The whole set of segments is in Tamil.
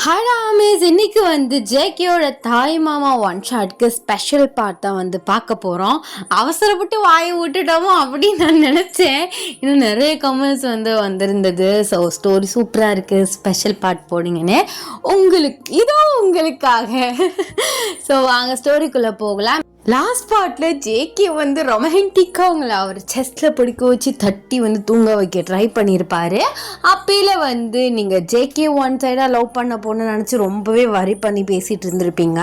ஹராமேஸ் இன்னைக்கு ஜேகேயோட தாய் மாமா ஒன் ஷாட்க்கு ஸ்பெஷல் பார்ட் தான் பார்க்க போகிறோம். அவசரப்பட்டு வாயை விட்டுட்டோமோ அப்படின்னு நான் நினச்சேன். இன்னும் நிறைய கமெண்ட்ஸ் வந்திருந்தது. ஸோ ஸ்டோரி சூப்பராக இருக்குது, ஸ்பெஷல் பார்ட் போடுங்கன்னு உங்களுக்காக. ஸோ வாங்க ஸ்டோரிக்குள்ளே போகலாம். லாஸ்ட் பார்ட்டில் ஜேகே ரொமான்டிக்காக அவங்கள அவர் செஸ்ட்டில் பிடிக்க வச்சு தட்டி தூங்க வைக்க ட்ரை பண்ணியிருப்பாரு. அப்பையில் நீங்கள் ஜேகே ஒன் சைடாக லவ் பண்ண பொண்ணு நினச்சி ரொம்பவே வரி பண்ணி பேசிகிட்டு இருந்திருப்பீங்க.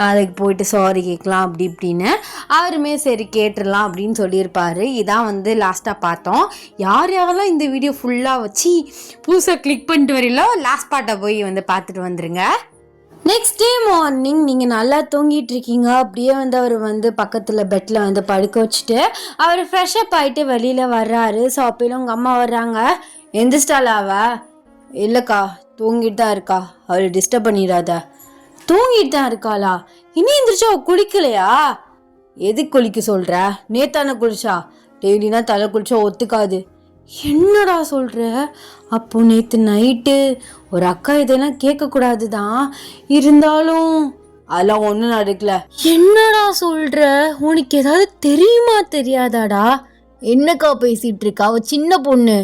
நாளைக்கு போயிட்டு சாரி கேட்கலாம் அப்படி இப்படின்னு. அவருமே சரி கேட்டுடலாம் அப்படின்னு சொல்லியிருப்பாரு. இதான் லாஸ்ட்டாக பார்த்தோம். யாரெல்லாம் இந்த வீடியோ ஃபுல்லாக வச்சு புதுசாக கிளிக் பண்ணிட்டு வரீங்களோ லாஸ்ட் பார்ட்டை போய் பார்த்துட்டு வந்துருங்க. நெக்ஸ்ட் டே மார்னிங் நீங்கள் நல்லா தூங்கிட்டு இருக்கீங்க. அப்படியே அவர் பக்கத்தில் பெட்டில் படுக்க வச்சுட்டு அவர் ஃப்ரெஷ்அப் ஆகிட்டு வெளியில் வர்றாரு. ஸோ அப்பையில உங்கள் அம்மா வர்றாங்க. எந்திரிச்சிட்டாளாவா? இல்லைக்கா, தூங்கிட்டு தான் இருக்கா, அவளை டிஸ்டர்ப் பண்ணிடாத. தூங்கிட்டு தான் இருக்காளா? இன்னும் எந்திரிச்சா அவள் குளிக்கலையா? எதுக்கு குளிக்க சொல்கிற? நேத்தானே குளிச்சா, டெய்லினா தலை குளிச்சா ஒத்துக்காது. என்னடா சொல்கிற? அப்போ நேற்று நைட்டு ஒரு அக்கா இதெல்லாம் கேட்கக்கூடாது தான், இருந்தாலும் அதெல்லாம் ஒன்றும் நடக்கல. என்னடா சொல்கிற? உனக்கு ஏதாவது தெரியுமா தெரியாதாடா? என்னக்கா பேசிகிட்டு இருக்கா? அவள் சின்ன பொண்ணு.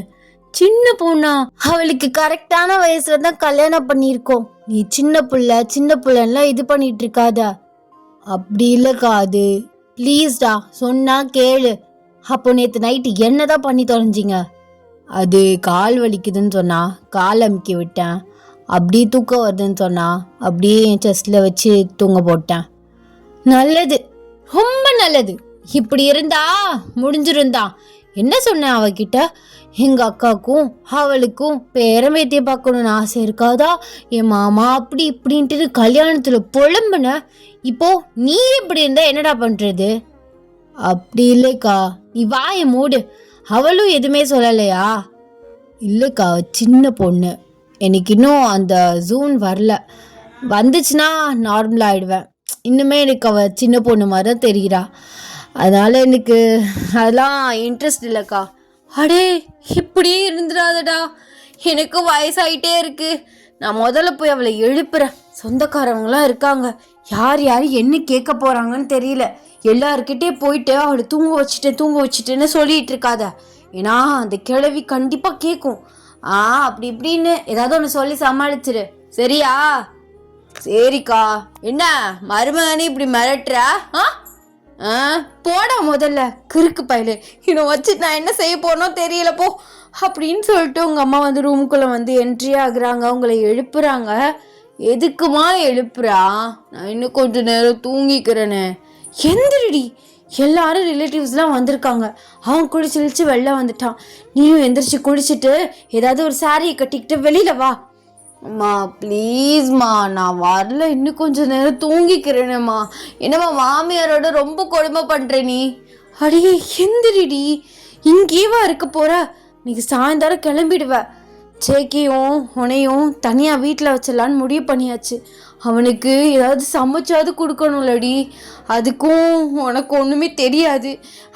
சின்ன பொண்ணா? அவளுக்கு கரெக்டான வயசுல தான் கல்யாணம் பண்ணியிருக்கோம். நீ சின்ன பிள்ளைலாம் இது பண்ணிட்டு இருக்காத. அப்படி இல்லைக்கா, அது ப்ளீஸ்டா, சொன்னா கேளு. அப்போ நேற்று நைட்டு என்னதான் பண்ணி தொலைஞ்சிங்க? அது கால் வலிக்குதுன்னு சொன்னா கால் அமுக்கி விட்டேன். அப்படியே தூக்கம் வருதுன்னு சொன்னா அப்படியே என் செஸ்டில் வச்சு தூங்க போட்டேன். நல்லது, ரொம்ப நல்லது. இப்படி இருந்தா முடிஞ்சிருந்தான். என்ன சொன்னேன் அவகிட்ட? எங்கள் அக்காவுக்கும் அவளுக்கும் பேரம்பேத்தியை பார்க்கணுன்னு ஆசை இருக்காதா? என் மாமா அப்படி இப்படின்ட்டு கல்யாணத்தில் புலம்புன. இப்போ நீ இப்படி இருந்தா என்னடா பண்ணுறது? அப்படி இல்லைக்கா, நீ வாயை மூடு. அவளும் எதுவுமே சொல்லலையா? இல்லைக்கா, சின்ன பொண்ணு, எனக்கு இன்னும் அந்த ஜூன் வரல. வந்துச்சுன்னா நார்மலாக ஆகிடுவேன். இன்னுமே எனக்கு அவள் சின்ன பொண்ணு மாதிரி தான் தெரிகிறா. அதனால் எனக்கு அதெல்லாம் இன்ட்ரெஸ்ட் இல்லைக்கா. அடே, இப்படியே இருந்துடாதடா, எனக்கு வயசாகிட்டே இருக்கு. நான் முதல்ல போய் அவளை எழுப்புறேன். சொந்தக்காரவங்களாம் இருக்காங்க, யார் என்ன கேட்க போகிறாங்கன்னு தெரியல. எல்லாருக்கிட்டே போயிட்டு அவளை தூங்க வச்சுட்டேன்னு சொல்லிட்டு இருக்காத. ஏன்னா அந்த கிழவி கண்டிப்பாக கேட்கும். அப்படி இப்படின்னு ஏதாவது ஒன்று சொல்லி சமாளிச்சிரு, சரியா? சரிக்கா. என்ன மருமகனே இப்படி மிரட்டுற? போடா முதல்ல, கிறுக்கு பயலு. இன்னும் வச்சு நான் என்ன செய்ய போனோ தெரியல, போ அப்படின்னு சொல்லிட்டு உங்கள் அம்மா ரூமுக்குள்ளே என்ட்ரி ஆகுறாங்க. அவங்கள எழுப்புறாங்க. எதுக்குமா எழுப்புறா? நான் இன்னும் கொஞ்சம் நேரம் தூங்கிக்கிறேன்னு. எந்திரடி, எல்லாரும் ரிலேட்டிவ்ஸ்லாம் வந்திருக்காங்க. அவன் குளிச்சு வெளில வந்துட்டான். நீயும் எந்திரிச்சு குளிச்சுட்டு ஏதாவது ஒரு சாரியை கட்டிக்கிட்டு வெளியில வா. அம்மா ப்ளீஸ்மா, நான் வரல, இன்னும் கொஞ்சம் நேரம் தூங்கிக்கிறேனேம்மா. என்னம்மா மாமியாரோட ரொம்ப கொடுமை பண்ணுற நீ? அடியே எந்திரிடி, இங்கேவா இருக்க போற? இன்னைக்கு சாயந்தரம் கிளம்பிடுவ. ஜேகேயும் உனையும் தனியாக வீட்டில் வச்சிடலான்னு முடிவு பண்ணியாச்சு. அவனுக்கு ஏதாவது சமைச்சாவது கொடுக்கணும்லடி. அதுக்கும் உனக்கு ஒன்றுமே தெரியாது.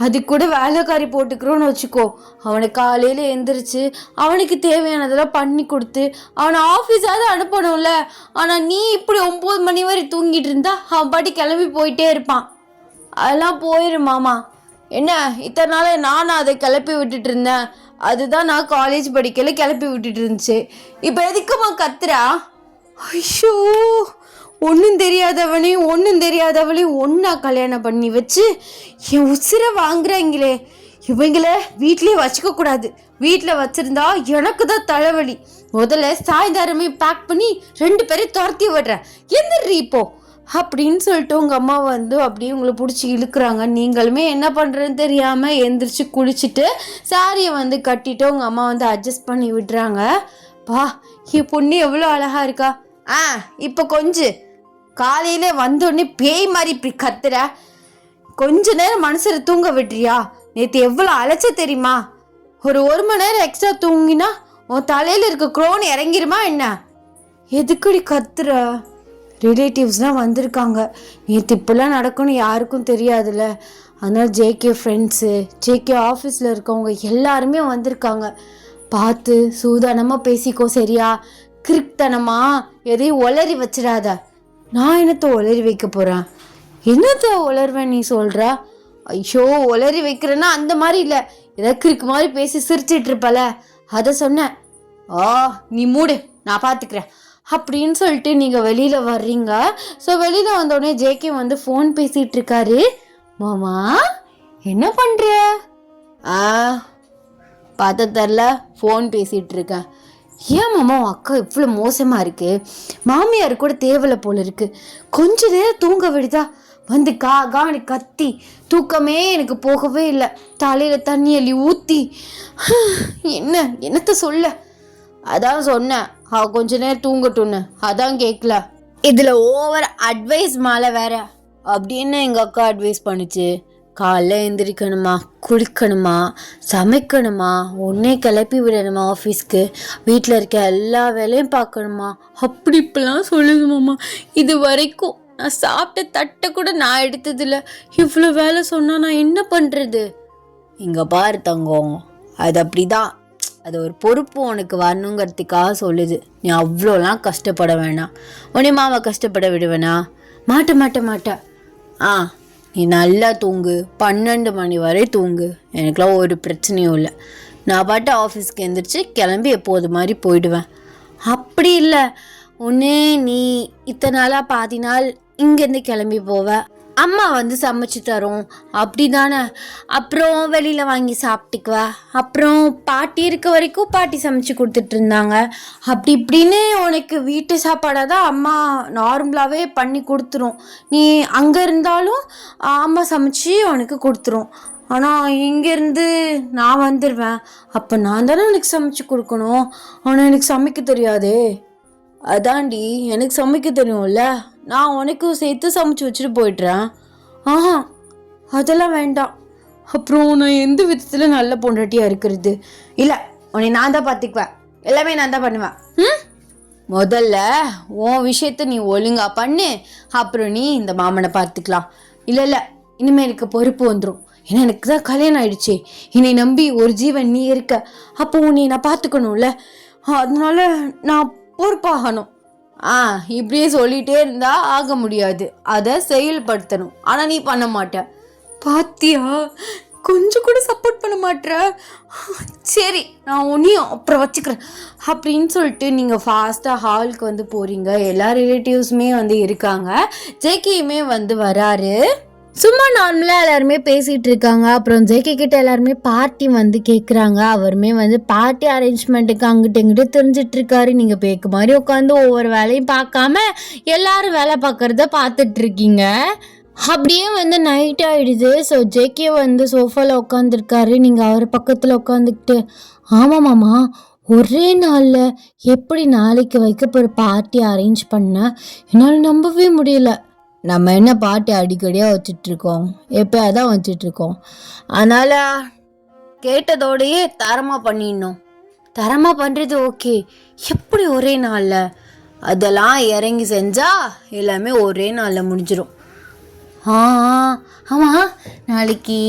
அது கூட வேலைக்காரி போட்டுக்கிறோன்னு வச்சுக்கோ. அவனை காலையில் எந்திரிச்சு அவனுக்கு தேவையானதெல்லாம் பண்ணி கொடுத்து அவனை ஆஃபீஸாவது அனுப்பணும்ல. ஆனால் நீ இப்படி 9 மணி வரை தூங்கிட்டு இருந்தா அவன் பாட்டி கிளம்பி போயிட்டே இருப்பான். அதெல்லாம் போயிடும் மாமா. என்ன இத்தனை நாள் நானும் அதை கிளப்பி விட்டுட்டு இருந்தேன். அதுதான் நான் காலேஜ் படிக்கல கிளப்பி விட்டுட்டு இருந்துச்சு. இப்போ எதுக்குமா கத்துறா? ஐயோ, ஒன்றும் தெரியாதவளையும் ஒன்றா கல்யாணம் பண்ணி வச்சு என் உசிரை வாங்குறாங்களே. இவங்கள வீட்லேயே வச்சுக்கக்கூடாது. வீட்டில் வச்சுருந்தா எனக்கு தான் தலைவலி. முதல்ல சாயந்தரமே பேக் பண்ணி 2 பேரையும் துரத்தி விடுறேன். எந்திரி இப்போ அப்படின்னு சொல்லிட்டு உங்கள் அம்மா அப்படியே உங்களை பிடிச்சி இழுக்கிறாங்க. நீங்களுமே என்ன பண்ணுறதுன்னு தெரியாமல் எந்திரிச்சு குளிச்சுட்டு சாரியை கட்டிட்டு உங்கள் அம்மா அட்ஜஸ்ட் பண்ணி விடுறாங்க. பா, என் பொண்ணு எவ்வளோ அழகாக இருக்கா. இப்போ கொஞ்சம் காலையில் வந்தோடனே பேய் மாதிரி இப்படி கத்துற. கொஞ்ச நேரம் மனசரை தூங்க விட்டுறியா? நேற்று எவ்வளோ அழைச்ச தெரியுமா? ஒரு 1 மணி நேரம் எக்ஸ்ட்ரா தூங்கினா உன் தலையில் இருக்க க்ரோன் இறங்கிருமா என்ன? எதுக்குடி கத்துற? ரிலேட்டிவ்ஸ்லாம் வந்திருக்காங்க. நேற்று இப்படிலாம் நடக்கும்னு யாருக்கும் தெரியாதுல்ல. அதனால் ஜேகே ஃப்ரெண்ட்ஸு, ஜேகே ஆஃபீஸில் இருக்கவங்க எல்லாருமே வந்திருக்காங்க. பார்த்து சூதானமாக பேசிக்கோ, சரியா? கிறுக்குத்தனமா எதையும் உளறி வச்சிடாத. நான் என்னத்த உளறி வைக்க போறேன்? என்னத்த உளர்வேன் நீ சொல்ற? ஐயோ, உளறி வைக்கிறேன்னா அந்த மாதிரி இல்லை, ஏதாவது கிறுக்கு மாதிரி பேசி சிரிச்சிட்டு இருப்பல, அதை சொன்னேன். நீ மூடு, நான் பார்த்துக்கிறேன் அப்படின்னு சொல்லிட்டு நீங்கள் வெளியில் வர்றீங்க. ஸோ வெளியில் வந்தோடனே ஜேகே வந்து ஃபோன் பேசிகிட்டு இருக்காரு. மாமா என்ன பண்ணுற? பார்த்த தெரில, ஃபோன் பேசிகிட்டு இருக்கேன். ஏன் மாமா உன் அக்கா இவ்வளோ மோசமாக இருக்கு? மாமியார் கூட தேவலை போல இருக்கு. கொஞ்ச நேரம் தூங்க விடுதா, வந்து காணி கத்தி தூக்கமே எனக்கு போகவே இல்லை. தலையில் தண்ணி அள்ளி ஊற்றி என்னத்த சொல்ல. அதான் சொன்னேன் கொஞ்ச நேரம் தூங்கட்டும்னு, அதான் கேட்கல. இதில் ஓவர் அட்வைஸ் மேலே வேற அப்படின்னு எங்கள் அக்கா அட்வைஸ் பண்ணிச்சு. காலைல எழுந்திரிக்கணுமா, குளிக்கணுமா, சமைக்கணுமா, உடனே கிளப்பி விடணுமா ஆஃபீஸ்க்கு, வீட்டில் இருக்க எல்லா வேலையும் பார்க்கணுமா, அப்படி இப்படிலாம் சொல்லுது மாமா. இது வரைக்கும் நான் சாப்பிட்ட தட்டை கூட நான் எடுத்ததில்ல. இவ்வளோ வேலை சொன்னால் நான் என்ன பண்ணுறது? இங்கே பாரு தங்கம், அது அப்படிதான். அது ஒரு பொறுப்பு உனக்கு வரணுங்கிறதுக்காக சொல்லுது. நீ அவ்வளோலாம் கஷ்டப்பட வேணாம். உடனே மாமா கஷ்டப்பட விடுவேனா? மாட்ட. நீ நல்லா தூங்கு, 12 மணி வரை தூங்கு, எனக்குலாம் ஒரு பிரச்சனையும் இல்லை. நான் பாட்டு ஆஃபீஸ்க்கு எழுந்திரிச்சு கிளம்பி எப்போது மாதிரி போயிடுவேன். அப்படி இல்லை, ஒன்று நீ இத்தனை நாளாக பாதி நாள் இங்கேருந்து கிளம்பி போவ, அம்மா வந்து சமைச்சு தரும் அப்படி தானே. அப்புறம் வெளியில் வாங்கி சாப்பிட்டுக்குவ. அப்புறம் பாட்டி இருக்க வரைக்கும் பாட்டி சமைச்சு கொடுத்துட்டு இருந்தாங்க. அப்படி இப்படின்னு உனக்கு வீட்டு சாப்பாடாக தான் அம்மா நார்மலாகவே பண்ணி கொடுத்துரும். நீ அங்கே இருந்தாலும் அம்மா சமைச்சு உனக்கு கொடுத்துரும். ஆனால் இங்கேருந்து நான் வந்துடுவேன், அப்போ நான் தானே எனக்கு சமைச்சு கொடுக்கணும். ஆனால் எனக்கு சமைக்க தெரியாதே. அதாண்டி, எனக்கு சமைக்க தெரியும்ல, நான் உனக்கும் சேர்த்து சமைச்சு வச்சுட்டு போய்ட்றேன். அதெல்லாம் வேண்டாம். அப்புறம் நான் எந்த விதத்தில் நல்ல பொண்டாட்டியாக இருக்கிறது? இல்லை, உன்னை நான் தான் பார்த்துக்குவேன், எல்லாமே நான் தான் பண்ணுவேன். முதல்ல உன் விஷயத்த நீ ஒழுங்கா பண்ணு, அப்புறம் நீ இந்த மாமனை பார்த்துக்கலாம். இல்லை, இனிமேல் எனக்கு பொறுப்பு வந்துடும். ஏன்னா எனக்கு தான் கல்யாணம் ஆயிடுச்சு, என்னை நம்பி ஒரு ஜீவன் நீ இருக்க. அப்போ உன்னை நான் பார்த்துக்கணும்ல, அதனால நான் பொறுப்பாகணும். இப்படியே சொல்லிட்டே இருந்தா ஆக முடியாது, அதை செயல்படுத்தணும். ஆனால் நீ பண்ண மாட்ட. பாத்தியா, கொஞ்சம் கூட சப்போர்ட் பண்ண மாட்டேற. சரி, நான் உன்னையும் அப்புறம் வச்சுக்கிறேன் அப்படின்னு சொல்லிட்டு நீங்கள் ஃபாஸ்ட்டாக ஹாலுக்கு வந்து போகிறீங்க. எல்லா ரிலேட்டிவ்ஸுமே வந்து இருக்காங்க. ஜேகேயுமே வந்து வராரு. சும்மா நார்மலாக எல்லாருமே பேசிகிட்டு இருக்காங்க. அப்புறம் ஜேகே கிட்ட எல்லாருமே பார்ட்டி வந்து கேட்குறாங்க. அவருமே வந்து பார்ட்டி அரேஞ்ச்மெண்ட்டுக்கு அங்கிட்டு இங்கிட்டு தெரிஞ்சிட்டு இருக்காரு. நீங்கள் பேக்கு மாதிரி உட்காந்து ஒவ்வொரு வேலையும் பார்க்காம எல்லாரும் வேலை பார்க்குறத பார்த்துட்டு இருக்கீங்க. அப்படியே வந்து நைட் ஆகிடுது. ஸோ ஜேகே வந்து சோஃபாவில் உட்காந்துருக்காரு. நீங்கள் அவர் பக்கத்தில் உட்காந்துக்கிட்டு, ஆமாம்மாம்மா, ஒரே நாளில் எப்படி நாளைக்கு வைக்க போகிற பார்ட்டி அரேஞ்ச் பண்ண என்னால் நம்பவே முடியல. நம்ம என்ன பாட்டு அடிக்கடியாக வச்சிட்ருக்கோம், எப்போயா தான் வச்சிட்ருக்கோம். அதனால் கேட்டதோடையே தரமாக பண்ணிடணும். தரமாக பண்ணுறது ஓகே, எப்படி ஒரே நாளில்? அதெல்லாம் இறங்கி செஞ்சால் எல்லாமே ஒரே நாளில் முடிஞ்சிடும். ஆமாம், நாளைக்கு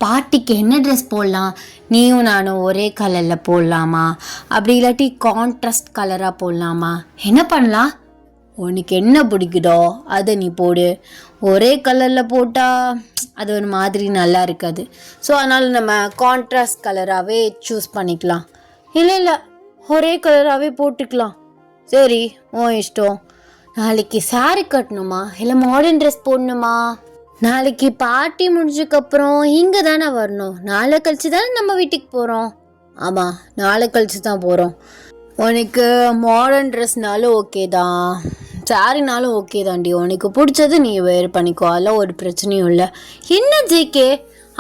பார்ட்டிக்கு என்ன ட்ரெஸ் போடலாம்? நீயும் நானும் ஒரே கலரில் போடலாமா? அப்படி இல்லாட்டி கான்ட்ராஸ்ட் கலராக போடலாமா? என்ன பண்ணலாம்? உனக்கு என்ன பிடிக்குதோ அதை நீ போடு. ஒரே கலரில் போட்டால் அது ஒரு மாதிரி நல்லா இருக்காது. ஸோ அதனால் நம்ம கான்ட்ராஸ்ட் கலராகவே சூஸ் பண்ணிக்கலாம். இல்லை, ஒரே கலராகவே போட்டுக்கலாம். சரி, உன் இஷ்டம். நாளைக்கு சாரி கட்டணுமா இல்லை மாடர்ன் ட்ரெஸ் போடணுமா? நாளைக்கு பார்ட்டி முடிஞ்சதுக்கப்புறம் இங்கே தானே வரணும். நாளை கழிச்சு தானே நம்ம வீட்டுக்கு போகிறோம். ஆமாம், நாளை கழிச்சு தான் போகிறோம். உனக்கு மாடர்ன் ட்ரெஸ்னாலும் ஓகே தான், சாரினாலும் ஓகே தாண்டி. உனக்கு பிடிச்சது நீ வேறு பண்ணிக்கோ, அதெல்லாம் ஒரு பிரச்சனையும் இல்லை. என்ன ஜேகே,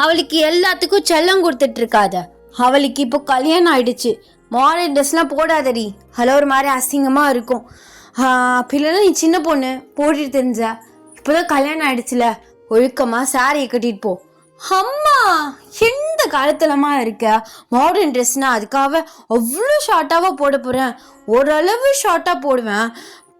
அவளுக்கு எல்லாத்துக்கும் செல்லம் கொடுத்துட்ருக்காத. அவளுக்கு இப்போ கல்யாணம் ஆயிடுச்சு, மாடர்ன் ட்ரெஸ்லாம் போடாதடி, அதில் ஒரு மாதிரி அசிங்கமாக இருக்கும். பிள்ளைலாம் நீ சின்ன பொண்ணு போட்டுட்டு தெரிஞ்ச, இப்போதான் கல்யாணம் ஆயிடுச்சுல, ஒழுக்கமாக சாரியை கட்டிட்டு போ. அம்மா, எந்த காலத்துலமா இருக்க? மாடர்ன் ட்ரெஸ்னால் அதுக்காக அவ்வளோ ஷார்ட்டாக போட போகிறேன்? ஓரளவு ஷார்ட்டாக போடுவேன்.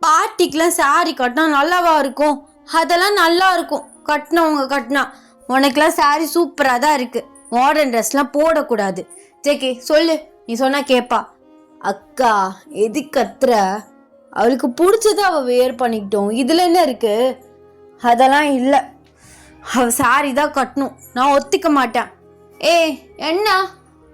பார்ட்டிக்கெலாம் சாரி கட்டினா நல்லாவா இருக்கும்? அதெல்லாம் நல்லா இருக்கும் கட்டினவங்க கட்டினா. உனக்கெலாம் சாரி சூப்பராக தான் இருக்குது. மாடர்ன் ட்ரெஸ்லாம் போடக்கூடாது. ஜேகே சொல்லு, நீ சொன்னால் கேட்பா. அக்கா எது கத்துற? அவளுக்கு பிடிச்சத அவள் வேர் பண்ணிக்கிட்டோம், இதில் என்ன இருக்கு? அதெல்லாம் இல்லை, அவள் சாரி தான் கட்டணும், நான் ஒத்திக்க மாட்டேன். என்ன?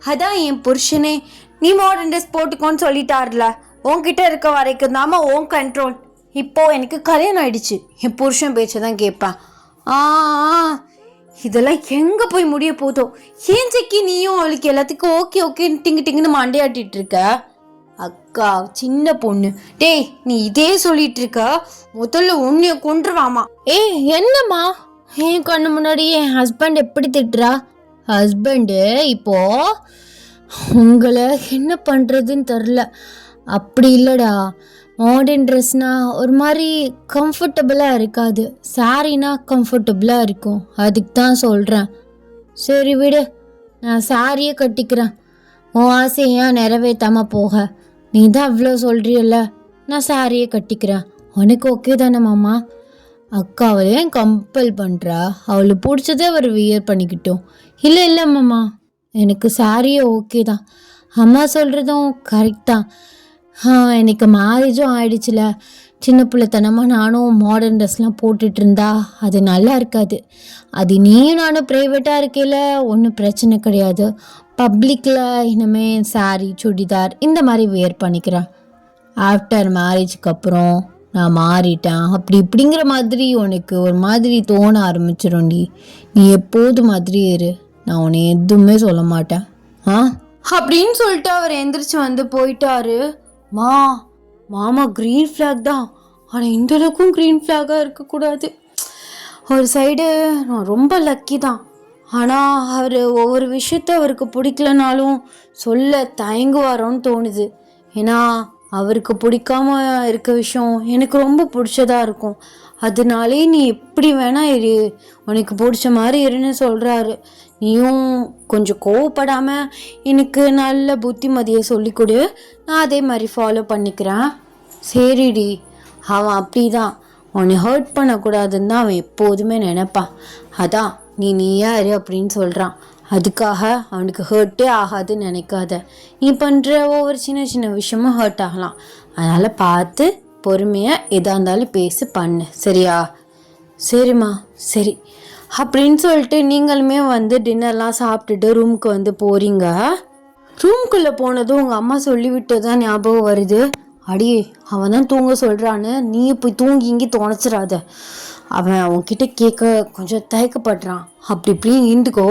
அதான் என் புருஷனே நீ மாடர்ன் ட்ரெஸ் போட்டுக்கோன்னு சொல்லிட்டார்ல, உன்கிட்ட இருக்க வரைக்கும் தாம உன் கண்ட்ரோல். இப்போ எனக்கு கல்யாணம் ஆயிடுச்சு, என் புருஷன் பேச்சை தான் கேட்பேன். இதெல்லாம் எங்கே போய் முடிய போதோ? ஏன் செக்கி நீயும் அவளுக்கு எல்லாத்துக்கும் ஓகே ஓகேன்னு டிங்குன்னு மண்டையாட்டிட்டு இருக்க? அக்கா சின்ன பொண்ணு. டேய் நீ இதே சொல்லிட்டு இருக்க, முதல்ல உன்னைய கொன்றுவாமா. என்னம்மா? என் கண்ணு முன்னாடி என் ஹஸ்பண்ட் எப்படி திட்டுறா? ஹஸ்பண்டு இப்போ உங்களை என்ன பண்ணுறதுன்னு தெரில. அப்படி இல்லைடா, மாடர்ன் ட்ரெஸ்னா ஒரு மாதிரி கம்ஃபர்டபுளாக இருக்காது, சாரீனா கம்ஃபர்டபுளாக இருக்கும், அதுக்கு தான் சொல்கிறேன். சரி விடு, நான் சாரியே கட்டிக்கிறேன். உன் ஆசையா நிறைவேற்றாமல் போக நீ தான் அவ்வளோ சொல்கிறியல்ல, நான் சாரியே கட்டிக்கிறேன். உனக்கு ஓகே தானே மாமா? அக்கா அவளையும் கம்பல் பண்ணுறா, அவளுக்கு பிடிச்சதே அவர் வியர் பண்ணிக்கிட்டோம். இல்லை மாமா, எனக்கு சாரியே ஓகே தான். அம்மா சொல்கிறதும் கரெக்ட் தான். எனக்கு மேரேஜும் ஆயிடுச்சுல, சின்ன பிள்ளைத்தனமாக நானும் மாடர்ன் ட்ரெஸ்லாம் போட்டுட்டு இருந்தா அது நல்லா இருக்காது. அது நீயும் நானும் ப்ரைவேட்டாக இருக்கையில் ஒன்றும் பிரச்சனை கிடையாது. பப்ளிக்கில் இனிமேல் சாரி சுடிதார் இந்த மாதிரி வேர் பண்ணிக்கிறேன். ஆஃப்டர் மேரேஜுக்கு அப்புறம் நான் மாறிட்டேன் அப்படி இப்படிங்கிற மாதிரி உனக்கு ஒரு மாதிரி தோண ஆரம்பிச்சிடும்டி. நீ எப்போது மாதிரி இரு, நான் உன்னை எதுவுமே சொல்ல மாட்டேன் அப்படின்னு சொல்லிட்டு அவர் எந்திரிச்சு வந்து போயிட்டாரு. மாமா க்ரீன் ஃப்ளாக் தான், ஆனால் இந்த அளவுக்கும் க்ரீன் ஃப்ளாகாக இருக்கக்கூடாது. ஒரு சைடு நான் ரொம்ப லக்கி தான், ஆனால் அவர் ஒவ்வொரு விஷயத்த அவருக்கு பிடிக்கலனாலும் சொல்ல தயங்குவாரோன்னு தோணுது. ஏன்னா அவருக்கு பிடிக்காம இருக்க விஷயம் எனக்கு ரொம்ப பிடிச்சதா இருக்கும். அதனாலே நீ எப்படி வேணா இரு, உனக்கு பிடிச்ச மாதிரி இருன்னு சொல்கிறாரு. நீயும் கொஞ்சம் கோவப்படாமல் எனக்கு நல்ல புத்திமதியை சொல்லி கொடு, நான் அதே மாதிரி ஃபாலோ பண்ணிக்கிறேன். சரிடி, அவன் அப்படி தான், உன்னை ஹர்ட் பண்ணக்கூடாதுன்னு தான் அவன் எப்போதுமே நினைப்பான். அதான் நீயா இரு அப்படின்னு சொல்கிறான். அதுக்காக அவனுக்கு ஹர்ட்டே ஆகாதுன்னு நினைக்காத. நீ பண்ணுற ஒவ்வொரு சின்ன விஷயமும் ஹர்ட் ஆகலாம். அதனால் பார்த்து பொறுமையாக எதாக இருந்தாலும் பேசி பண்ணு, சரியா? சரிம்மா சரி அப்படின்னு சொல்லிட்டு நீங்களுமே வந்து டின்னர்லாம் சாப்பிட்டுட்டு ரூமுக்கு வந்து போகிறீங்க. ரூம்குள்ளே போனதும் உங்கள் அம்மா சொல்லிவிட்டு தான் ஞாபகம் வருது. அடியே அவன் தான் தூங்க சொல்கிறான்னு நீ போய் தூங்கி இங்கே தோணைச்சிடாத, அவன் அவன்கிட்ட கேட்க கொஞ்சம் தயக்கப்படுறான், அப்படி இப்படின்னு இருந்துக்கோ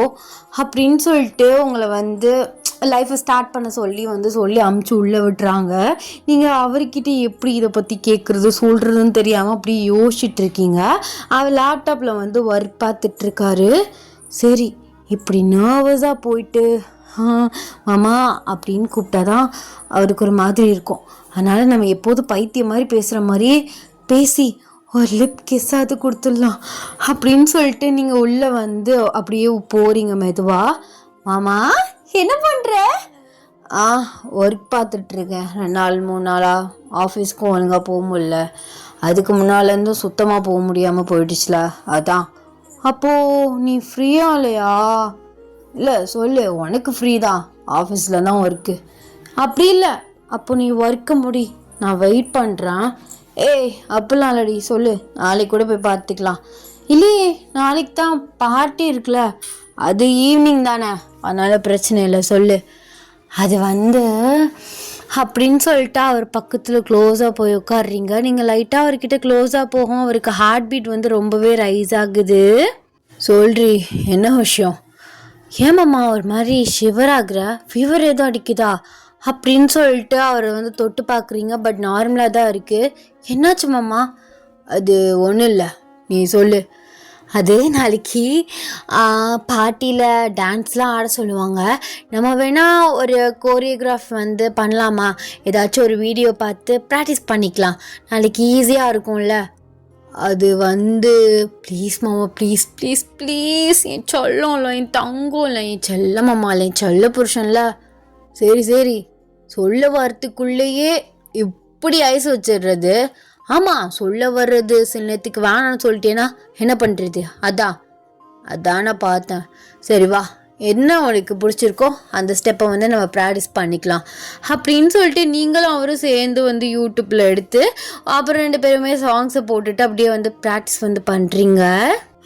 அப்படின்னு சொல்லிட்டு உங்களை வந்து லைஃப்பை ஸ்டார்ட் பண்ண சொல்லி அமுச்சு உள்ளே விட்டுறாங்க. நீங்கள் அவர்கிட்ட எப்படி இதை பற்றி கேட்குறது சொல்கிறதுன்னு தெரியாமல் அப்படி யோசிச்சுட்ருக்கீங்க. அவர் லேப்டாப்பில் வந்து ஒர்க் பார்த்துட்ருக்காரு. சரி இப்படி நர்வஸாக போயிட்டு மாமா அப்படின்னு கூப்பிட்டா தான் அவருக்கு ஒரு மாதிரி இருக்கும். அதனால் நம்ம எப்போதும் பைத்தியம் மாதிரி பேசுகிற மாதிரியே பேசி ஒரு லிப் கிஸ்ஸாவது கொடுத்துடலாம் அப்படின்னு சொல்லிட்டு நீங்கள் உள்ளே வந்து அப்படியே போகிறீங்க மெதுவாக. மாமா என்ன பண்ணுற? ஒர்க் பார்த்துட்ருக்கேன், 2-3 நாளாக ஆஃபீஸ்க்கும் ஒழுங்காக போக முடியல, அதுக்கு முன்னாலேருந்தும் சுத்தமாக போக முடியாமல் போயிடுச்சுல, அதான். அப்போது நீ ஃப்ரீயா இல்லையா? இல்லை சொல்லு, உனக்கு ஃப்ரீ தான், ஆஃபீஸில் தான் ஒர்க்கு. அப்படி இல்லை, அப்போ நீ ஒர்க்கு முடி, நான் வெயிட் பண்ணுறேன். அப்படிலாம் இல்லடி, சொல்லு, நாளைக்கு கூட போய் பார்த்துக்கலாம். இல்லையே நாளைக்கு தான் பார்ட்டி இருக்குல்ல, அது ஈவினிங் தானே, அதனால் பிரச்சனை இல்லை, சொல்லு. அது வந்து அப்படின்னு சொல்லிட்டு அவர் பக்கத்தில் க்ளோஸாக போய் உட்காடுறீங்க. நீங்கள் லைட்டாக அவர்கிட்ட க்ளோஸாக போகும், அவருக்கு ஹார்ட் பீட் வந்து ரொம்பவே ரைஸ் ஆகுது. சொல்றி என்ன விஷயம்? ஏமாம்மா ஒரு மாதிரி ஷிவர் ஆகுற, ஃபீவர் ஏதோ அடிக்குதா அப்படின்னு சொல்லிட்டு அவரை வந்து தொட்டு பார்க்குறீங்க. பட் நார்மலாக தான் இருக்குது. என்னாச்சு மாமா? அது ஒன்றும் இல்லை, நீ சொல்லு. அது நாளைக்கு பார்ட்டியில் டான்ஸ்லாம் ஆட சொல்லுவாங்க, நம்ம வேணால் ஒரு கோரியோகிராஃப் வந்து பண்ணலாமா? ஏதாச்சும் ஒரு வீடியோ பார்த்து ப்ராக்டிஸ் பண்ணிக்கலாம், நாளைக்கு ஈஸியாக இருக்கும்ல. அது வந்து ப்ளீஸ் மாமா, ப்ளீஸ் ப்ளீஸ் ப்ளீஸ், என் சொல்லல, என் தங்கம் இல்லை, என் செல்ல மாமா இல்லை, என் செல்ல புருஷன்ல. சரி சொல்ல வரத்துக்குள்ளேயே இப்படி ஐஸ் வச்சிடுறது. ஆமாம், சொல்ல வர்றது சில நேரத்துக்கு வேணான்னு சொல்லிட்டேன்னா என்ன பண்ணுறது? அதான் நான் பார்த்தேன். சரி வா, என்ன உனக்கு பிடிச்சிருக்கோ அந்த ஸ்டெப்பை வந்து நம்ம ப்ராக்டிஸ் பண்ணிக்கலாம் அப்படின்னு சொல்லிட்டு நீங்களும் அவரும் சேர்ந்து வந்து யூடியூப்பில் எடுத்து அப்புறம் 2 பேருமே சாங்ஸை போட்டுட்டு அப்படியே வந்து ப்ராக்டிஸ் வந்து பண்ணுறீங்க.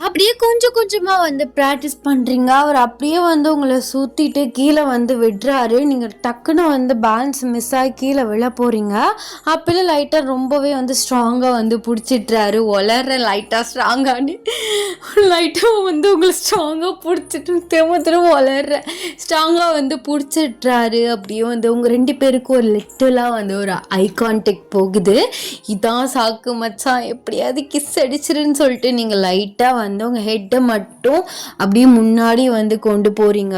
அப்படியே கொஞ்சம் கொஞ்சமாக வந்து ப்ராக்டிஸ் பண்ணுறீங்க. அவர் அப்படியே வந்து உங்களை சுற்றிட்டு கீழே வந்து விடுறாரு. நீங்கள் டக்குன்னு வந்து பேலன்ஸ் மிஸ் ஆகி கீழே விழ போகிறீங்க. அப்போல்லாம் லைட்டாக ரொம்பவே வந்து ஸ்ட்ராங்காக வந்து பிடிச்சிட்றாரு. வளர்ற லைட்டாக ஸ்ட்ராங்கானு லைட்டாக வந்து உங்களை ஸ்ட்ராங்காக பிடிச்சிட்டு திரும்ப வளர்ற ஸ்ட்ராங்காக வந்து பிடிச்சிட்றாரு. அப்படியே வந்து உங்கள் 2 பேருக்கும் ஒரு லிட்டலாக வந்து ஒரு ஐ கான்டாக்ட் போகுது. இதான் சாக்கு மச்சான் எப்படியாவது கிஸ் அடிச்சிருன்னு சொல்லிட்டு நீங்கள் லைட்டாக வந்து உங்கள் ஹெட்டை மட்டும் அப்படியே முன்னாடி வந்து கொண்டு போகிறீங்க.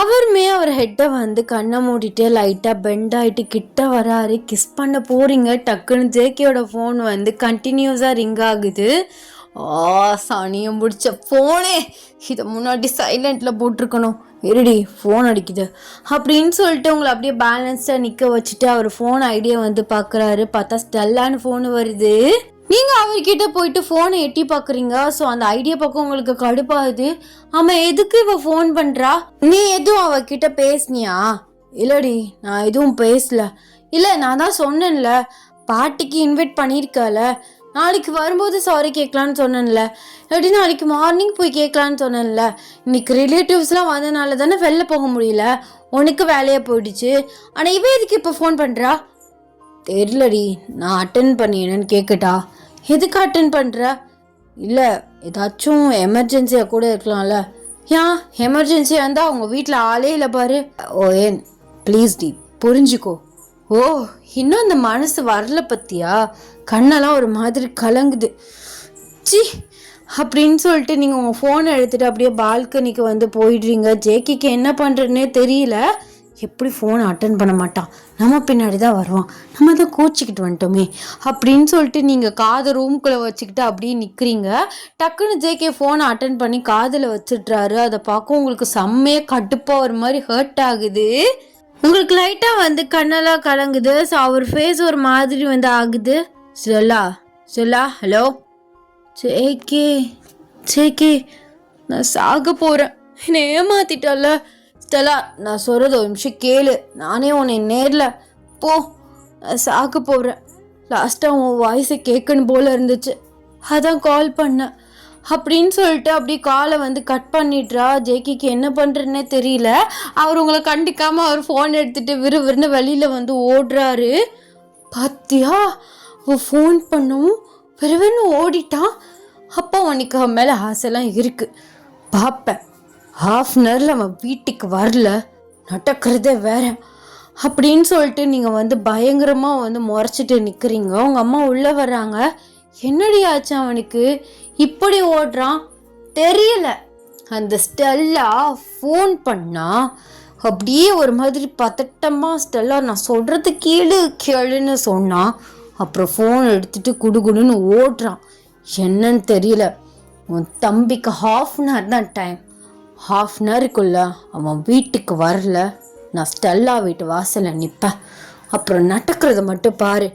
அவருமே அவர் ஹெட்டை வந்து கண்ணை மூடிட்டு லைட்டாக பெண்ட் ஆகிட்டு கிட்ட வராரு. கிஸ் பண்ண போகிறீங்க. டக்குன்னு ஜேகேயோட ஃபோன் வந்து கண்டினியூஸாக ரிங் ஆகுது. சாணியம் பிடிச்ச ஃபோனே, இதை முன்னாடி சைலண்டில் போட்டிருக்கணும், இருடி ஃபோன் அடிக்குது அப்படின்னு சொல்லிட்டு உங்களை அப்படியே பேலன்ஸ்டாக நிற்க வச்சுட்டு அவர் ஃபோன் ஐடியா வந்து பார்க்குறாரு. பார்த்தா ஸ்டெல்லான்னு ஃபோன் வருது. நீங்கள் அவர்கிட்ட போயிட்டு ஃபோனை எட்டி பார்க்குறீங்க. ஸோ அந்த ஐடியா பக்கம் உங்களுக்கு கடுப்பாகுது. ஆமாம், எதுக்கு இவ ஃபோன் பண்ணுறா? நீ எதுவும் அவகிட்ட பேசுனியா? இல்லடி நான் எதுவும் பேசல. இல்லை நான் தான் சொன்னேன்ல, பார்ட்டிக்கு இன்வைட் பண்ணியிருக்கல, நாளைக்கு வரும்போது சாரி கேட்கலான்னு சொன்னேன்ல, இல்லாட்டி நாளைக்கு மார்னிங் போய் கேட்கலான்னு சொன்னேன்ல. இன்னைக்கு ரிலேட்டிவ்ஸ்லாம் வந்தனால தானே வெளில போக முடியல, உனக்கு வேலையாக போயிடுச்சு. ஆனால் இவ எதுக்கு இப்போ ஃபோன் பண்ணுறா? தெரிலடி, நான் அட்டன் பண்ணினேன்னு கேட்கட்டா? எதுக்கு அட்டன் பண்ணுற? இல்லை ஏதாச்சும் எமர்ஜென்சியாக கூட இருக்கலாம்ல. ஏன் எமர்ஜென்சியாக இருந்தால் அவங்க வீட்டில் ஆளே இல்லை பாரு. ஓ ஏன் ப்ளீஸ் டி புரிஞ்சுக்கோ. ஓ இன்னும் அந்த மனசு வரல பற்றியா? கண்ணெல்லாம் ஒரு மாதிரி கலங்குது. சி அப்படின்னு சொல்லிட்டு நீங்கள் உங்கள் ஃபோனை எடுத்துகிட்டு அப்படியே பால்கனிக்கு வந்து போயிடுறீங்க. ஜேகிக்கு என்ன பண்ணுறதுனே தெரியல. எப்படி ஃபோனை அட்டன் பண்ண மாட்டான், நம்ம பின்னாடி தான் வருவான், நம்ம தான் கோச்சிக்கிட்டு வந்துட்டோமே அப்படின்னு சொல்லிட்டு நீங்கள் காதை ரூம்குள்ளே வச்சுக்கிட்டு அப்படியே நிற்கிறீங்க. டக்குன்னு ஜேகே ஃபோனை அட்டன் பண்ணி காதில் வச்சிட்றாரு. அதை பார்க்க உங்களுக்கு செம்மையாக கடுப்பாக ஒரு மாதிரி ஹர்ட் ஆகுது. உங்களுக்கு லைட்டாக வந்து கண்ணெல்லாம் கலங்குது. ஸோ அவர் ஃபேஸ் ஒரு மாதிரி வந்து ஆகுது. சொல்லா ஹலோ ஜேகே நான் சாக போகிறேன், என்னை ஏமாத்திட்டல. ஸ்டெல்லா நான் சொல்கிறது ஒரு நிமிஷம் கேளு, நானே உன்னை நேரில் போ, நான் சாக்க போகிறேன். லாஸ்ட்டாக உன் வாய்ஸை கேட்கணும் போல் இருந்துச்சு, அதான் கால் பண்ணேன் அப்படின்னு சொல்லிட்டு அப்படியே காலை வந்து கட் பண்ணிடுறா. ஜேகிக்கு என்ன பண்ணுறதுனே தெரியல. அவர் உங்களை கண்டிக்காமல் அவர் ஃபோன் எடுத்துகிட்டு விறுவிறுன்னு வெளியில் வந்து ஓடுறாரு. பாத்தியா அவன் ஃபோன் பண்ணவும் விறுவிறுன்னு ஓடிட்டான். அப்போ உனக்கு அவன் மேலே ஆசைலாம் இருக்குது, பார்ப்பேன். ½ அவன் வீட்டுக்கு வரல, நடக்கிறதே வேற அப்படின்னு சொல்லிட்டு நீங்கள் வந்து பயங்கரமாக வந்து முறைச்சிட்டு நிற்கிறீங்க. உங்கள் அம்மா உள்ளே வர்றாங்க. என்னடி ஆச்சு அவனுக்கு இப்படி ஓடுறான் தெரியல. அந்த ஸ்டெல்லா ஃபோன் பண்ணா அப்படியே ஒரு மாதிரி பதட்டமாக, ஸ்டெல்லா நான் சொல்கிறது கேளுன்னு சொன்னான். அப்புறம் ஃபோன் எடுத்துகிட்டு குடுகுடுன்னு ஓடுறான். என்னன்னு தெரியல. உன் தம்பிக்கு ½ தான் டைம், ½ அவன் வீட்டுக்கு வரல, நான் ஸ்டெல்லா வீட்டு வாசலில் நிற்பேன். அப்புறம் நடக்கிறத மட்டும் பாரு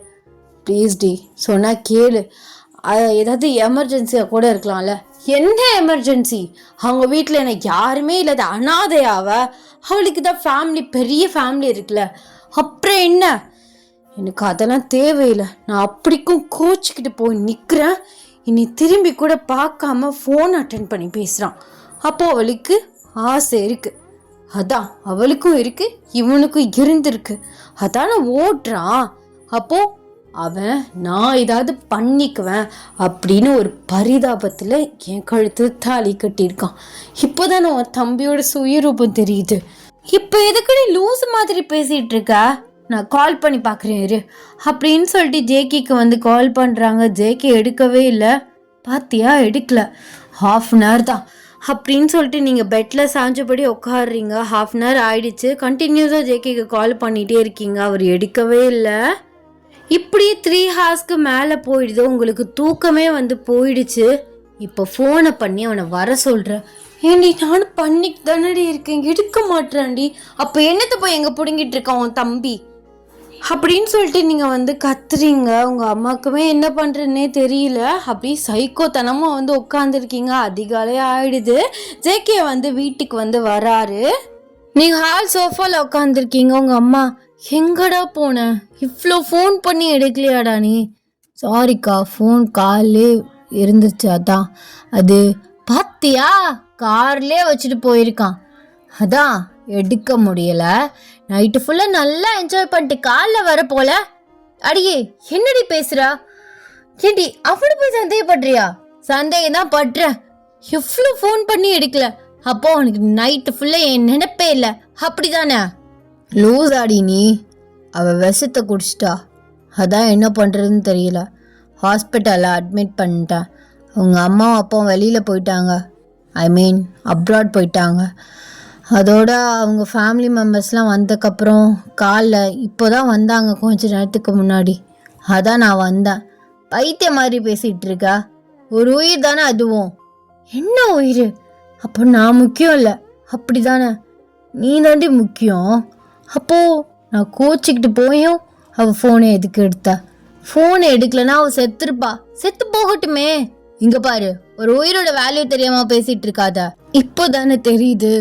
ப்ளீஸ் டி, சொன்னால் கேளு. ஏதாவது எமர்ஜென்சியாக கூட இருக்கலாம்ல. என்ன எமர்ஜென்சி? அவங்க வீட்டில் எனக்கு யாருமே இல்லாத அனாதையாவ, அவளுக்கு தான் ஃபேமிலி, பெரிய ஃபேமிலி இருக்குல்ல, அப்புறம் என்ன? எனக்கு அதெல்லாம் தேவையில்லை. நான் அப்படிக்கும் கோச்சிக்கிட்டு போய் நிற்கிறேன். இனி திரும்பி கூட பார்க்காம ஃபோன் அட்டன் பண்ணி பேசுகிறான். அப்போது அவளுக்கு ஆசை இருக்குது, அதான் அவளுக்கும் இருக்குது, இவனுக்கும் இருந்திருக்கு, அதான் ஓடுறான். அப்போது அவன் நான் ஏதாவது பண்ணிக்குவேன் அப்படின்னு ஒரு பரிதாபத்தில் என் கழுத்து தாலி கட்டியிருக்கான். இப்போதான் உன் தம்பியோட சுயரூபம் தெரியுது. இப்போ எதுக்கு நீ லூஸ் மாதிரி பேசிகிட்டு இருக்க? நான் கால் பண்ணி பார்க்குறேன் இரு அப்படின்னு சொல்லிட்டு ஜேகிக்கு வந்து கால் பண்ணுறாங்க. ஜேகே எடுக்கவே இல்லை. பாத்தியா எடுக்கல, ½ தான் அப்படின்னு சொல்லிட்டு நீங்கள் பெட்டில் சாஞ்சபடி உட்காடுறீங்க. ½ ஆயிடுச்சு. கண்டினியூஸாக ஜேகேக்கு கால் பண்ணிகிட்டே இருக்கீங்க, அவர் எடுக்கவே இல்லை. இப்படி 3 ஹார்ஸ்க்கு மேலே போயிடுது. உங்களுக்கு தூக்கமே வந்து போயிடுச்சு. இப்போ ஃபோனை பண்ணி அவனை வர சொல்கிறேன். ஏண்டி நானும் பண்ணிட்டு தானடி இருக்கேன், எடுக்க மாட்டேறான்டி. அப்போ என்னத்தை போய் எங்கே பிடுங்கிட்டு இருக்கான் உன் தம்பி? அப்படின்னு சொல்லிட்டு நீங்கள் வந்து கத்துறீங்க. உங்கள் அம்மாவுக்குமே என்ன பண்ணுறதுன்னே தெரியல. அப்படி சைக்கோத்தனமாக வந்து உட்காந்துருக்கீங்க. அதிகாலை ஆயிடுது. ஜேகே வந்து வீட்டுக்கு வந்து வராரு. நீங்கள் ஹால் சோஃபாவில் உட்காந்துருக்கீங்க. உங்கள் அம்மா, எங்கடா போன? இவ்வளோ ஃபோன் பண்ணி எடுக்கலையாடா நீ? சாரிக்கா, ஃபோன் கார்லே இருந்துச்சு, அதான். அது பாத்தியா, கார்லே வச்சுட்டு போயிருக்கான், அதான் எடுக்க முடியல. நைட்டு ஃபுல்லாக நல்லா என்ஜாய் பண்ணிட்டு காலில் வர போல. அடியே, என்னடி பேசுறா? ஏண்டி அப்படி போய் சந்தேகப்படுறியா? சந்தேகம் தான் படுற. எவ்வளோ ஃபோன் பண்ணி எடுக்கல. அப்போ உனக்கு நைட்டு ஃபுல்லாக என் நினைப்பே இல்லை, அப்படிதானே? லூஸ் ஆடி நீ. அவள் விஷத்தை குடிச்சிட்டா, அதான் என்ன பண்ணுறதுன்னு தெரியல. ஹாஸ்பிட்டலில் அட்மிட் பண்ணிட்டேன். அவங்க அம்மாவும் அப்பாவும் வெளியில் போயிட்டாங்க, ஐ மீன் அப்ராட் போயிட்டாங்க. அதோட அவங்க ஃபேமிலி மெம்பர்ஸ்லாம் வந்ததுக்கப்புறம் காலில் இப்போ தான் வந்தாங்க, கொஞ்ச நேரத்துக்கு முன்னாடி. அதான் நான் வந்தேன். பைத்திய மாதிரி பேசிகிட்டு இருக்கா? ஒரு உயிர் தானே அதுவும். என்ன உயிர்? அப்போ நான் முக்கியம் இல்லை, அப்படி தானே? நீ தாண்டி முக்கியம். அப்போது நான் கோச்சிக்கிட்டு போயும் அவள் ஃபோனை எதுக்கு எடுத்தா? ஃபோனை எடுக்கலன்னா அவள் செத்துருப்பா. செத்து போகட்டுமே. இங்கே பாரு, ஒரு உயிரோட வேல்யூ தெரியாமல் பேசிகிட்டு இருக்காத. இப்போ தானே தெரியுது,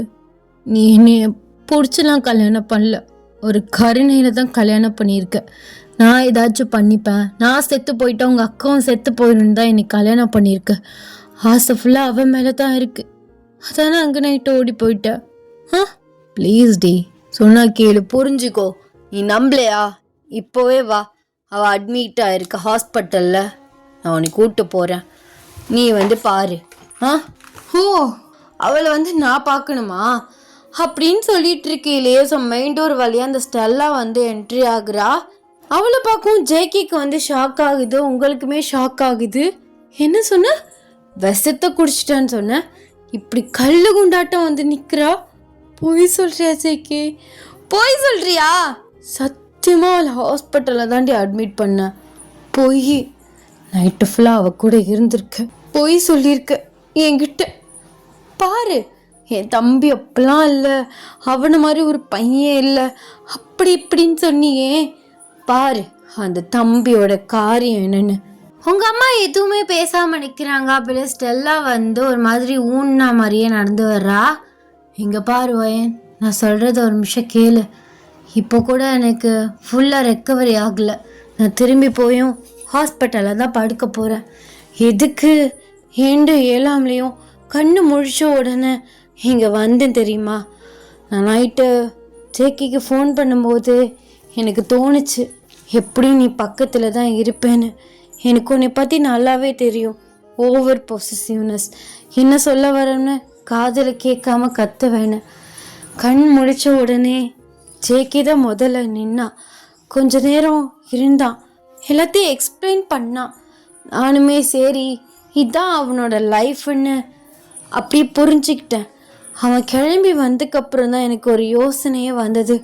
நீ என்னைய பிடிச்சலாம் கல்யாணம் பண்ணல, ஒரு கருணையில் தான் கல்யாணம் பண்ணியிருக்க. நான் ஏதாச்சும் பண்ணிப்பேன், நான் செத்து போயிட்டேன், உங்கள் அக்காவும் செத்து போயிருந்து தான் என்னை கல்யாணம் பண்ணியிருக்க. ஆசை ஃபுல்லாக அவன் மேலே தான் இருக்குது. அதானே அங்கே நைட்டு ஓடி போயிட்டேன். ப்ளீஸ் டி, சொன்னா கேளு, புரிஞ்சுக்கோ. நீ நம்பலையா? இப்போவே வா, அவள் அட்மிட் ஆகிருக்க ஹாஸ்பிட்டலில். நான் உன்னை கூப்பிட்டு போகிறேன், நீ வந்து பாரு. ஓ, அவளை வந்து நான் பார்க்கணுமா அப்படின்னு சொல்லிட்டு இருக்கையிலே மெயின் டோர் வழியாக அந்த ஸ்டெல்லா வந்து என்ட்ரி ஆகுறா. அவளை பார்க்கவும் ஜேகேக்கு வந்து ஷாக் ஆகுது, உங்களுக்குமே ஷாக் ஆகுது. என்ன சொன்ன? விஷத்தை குடிச்சிட்டான்னு சொன்ன. இப்படி கல்லு குண்டாட்டம் வந்து நிற்கிறா. பொய் சொல்றியா ஜேகே? பொய் சொல்றியா? சத்தியமாக அவளை ஹாஸ்பிட்டலில் தாண்டி அட்மிட் பண்ண. பொய். நைட்டு ஃபுல்லாக அவள் கூட இருந்திருக்க, பொய் சொல்லியிருக்க என்கிட்ட. பாரு, என் தம்பி அப்பெல்லாம் இல்லை, அவனை மாதிரி ஒரு பையன் இல்லை, அப்படி இப்படின்னு சொன்னியே. பாரு அந்த தம்பியோட காரியம் என்னன்னு. உங்கள் அம்மா எதுவுமே பேசாமல் நிற்கிறாங்க. அப்படி ஸ்டெல்லா வந்து ஒரு மாதிரி ஊன்னா மாதிரியே நடந்து வர்றா. இங்கே பாரு வயன், நான் சொல்கிறத ஒரு நிமிஷம் கேளு. இப்போ கூட எனக்கு ஃபுல்லாக ரெக்கவரி ஆகலை. நான் திரும்பி போயும் ஹாஸ்பிட்டலில் தான் படுக்க போகிறேன். எதுக்கு? ஏண்டு ஏழாமலையும் கண்ணு முழிச்ச உடனே இங்கே வந்தேன் தெரியுமா? நான் நைட்டு ஜேக்கிக்கு ஃபோன் பண்ணும்போது எனக்கு தோணுச்சு, எப்படியும் நீ பக்கத்தில் தான் இருப்பேன்னு. எனக்கு உன்னை பற்றி நல்லாவே தெரியும். Over possessiveness. என்ன சொல்ல வரேன்னு காதில் கேட்காம கத்த வேணும். கண் முழிச்ச உடனே ஜேக்கி தான் முதல்ல நின்னா. கொஞ்ச நேரம் இருந்தான், எல்லாத்தையும் எக்ஸ்பிளைன் பண்ணான். நானுமே சரி இதுதான் அவனோட லைஃப்னு அப்படி புரிஞ்சுக்கிட்டேன். அவன் கிளம்பி வந்ததுக்கப்புறம் தான் எனக்கு ஒரு யோசனையே வந்தது.